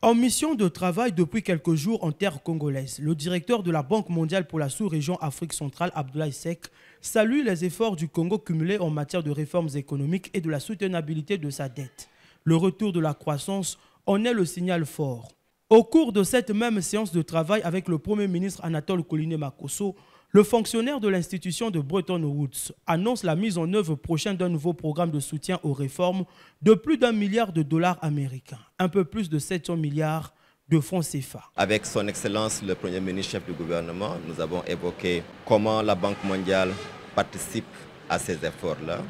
En mission de travail depuis quelques jours en terre congolaise, le directeur de la Banque mondiale pour la sous-région Afrique centrale, Abdoulaye Seck, salue les efforts du Congo cumulés en matière de réformes économiques et de la soutenabilité de sa dette. Le retour de la croissance en est le signal fort. Au cours de cette même séance de travail avec le Premier ministre Anatole Koliné Makosso, le fonctionnaire de l'institution de Bretton Woods annonce la mise en œuvre prochaine d'un nouveau programme de soutien aux réformes de plus d'1 milliard de dollars américains, un peu plus de 700 milliards de francs CFA. Avec son Excellence le Premier ministre chef du gouvernement, nous avons évoqué comment la Banque mondiale participe à ces efforts-là.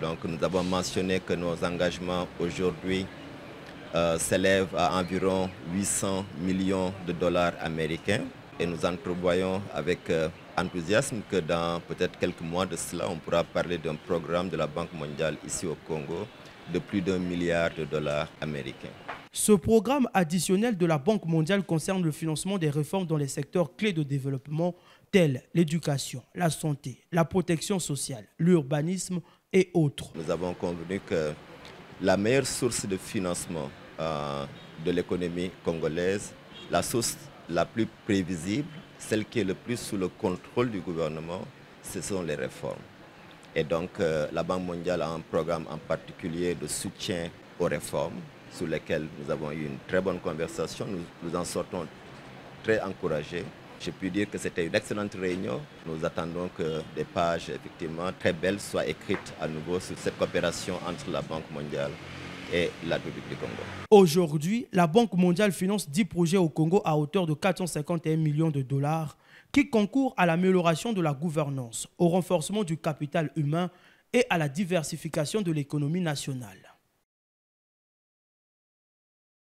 Donc nous avons mentionné que nos engagements aujourd'hui s'élèvent à environ 800 millions de dollars américains. Et nous entrevoyons avec enthousiasme que dans peut-être quelques mois de cela, on pourra parler d'un programme de la Banque mondiale ici au Congo de plus d'1 milliard de dollars américains. Ce programme additionnel de la Banque mondiale concerne le financement des réformes dans les secteurs clés de développement tels l'éducation, la santé, la protection sociale, l'urbanisme et autres. Nous avons convenu que la meilleure source de financement de l'économie congolaise, la source la plus prévisible, celle qui est le plus sous le contrôle du gouvernement, ce sont les réformes. Et donc la Banque mondiale a un programme en particulier de soutien aux réformes sur lesquelles nous avons eu une très bonne conversation. Nous en sortons très encouragés. Je puis dire que c'était une excellente réunion. Nous attendons que des pages effectivement très belles soient écrites à nouveau sur cette coopération entre la Banque mondiale et la République du Congo. Aujourd'hui, la Banque mondiale finance 10 projets au Congo à hauteur de 451 millions de dollars qui concourent à l'amélioration de la gouvernance, au renforcement du capital humain et à la diversification de l'économie nationale.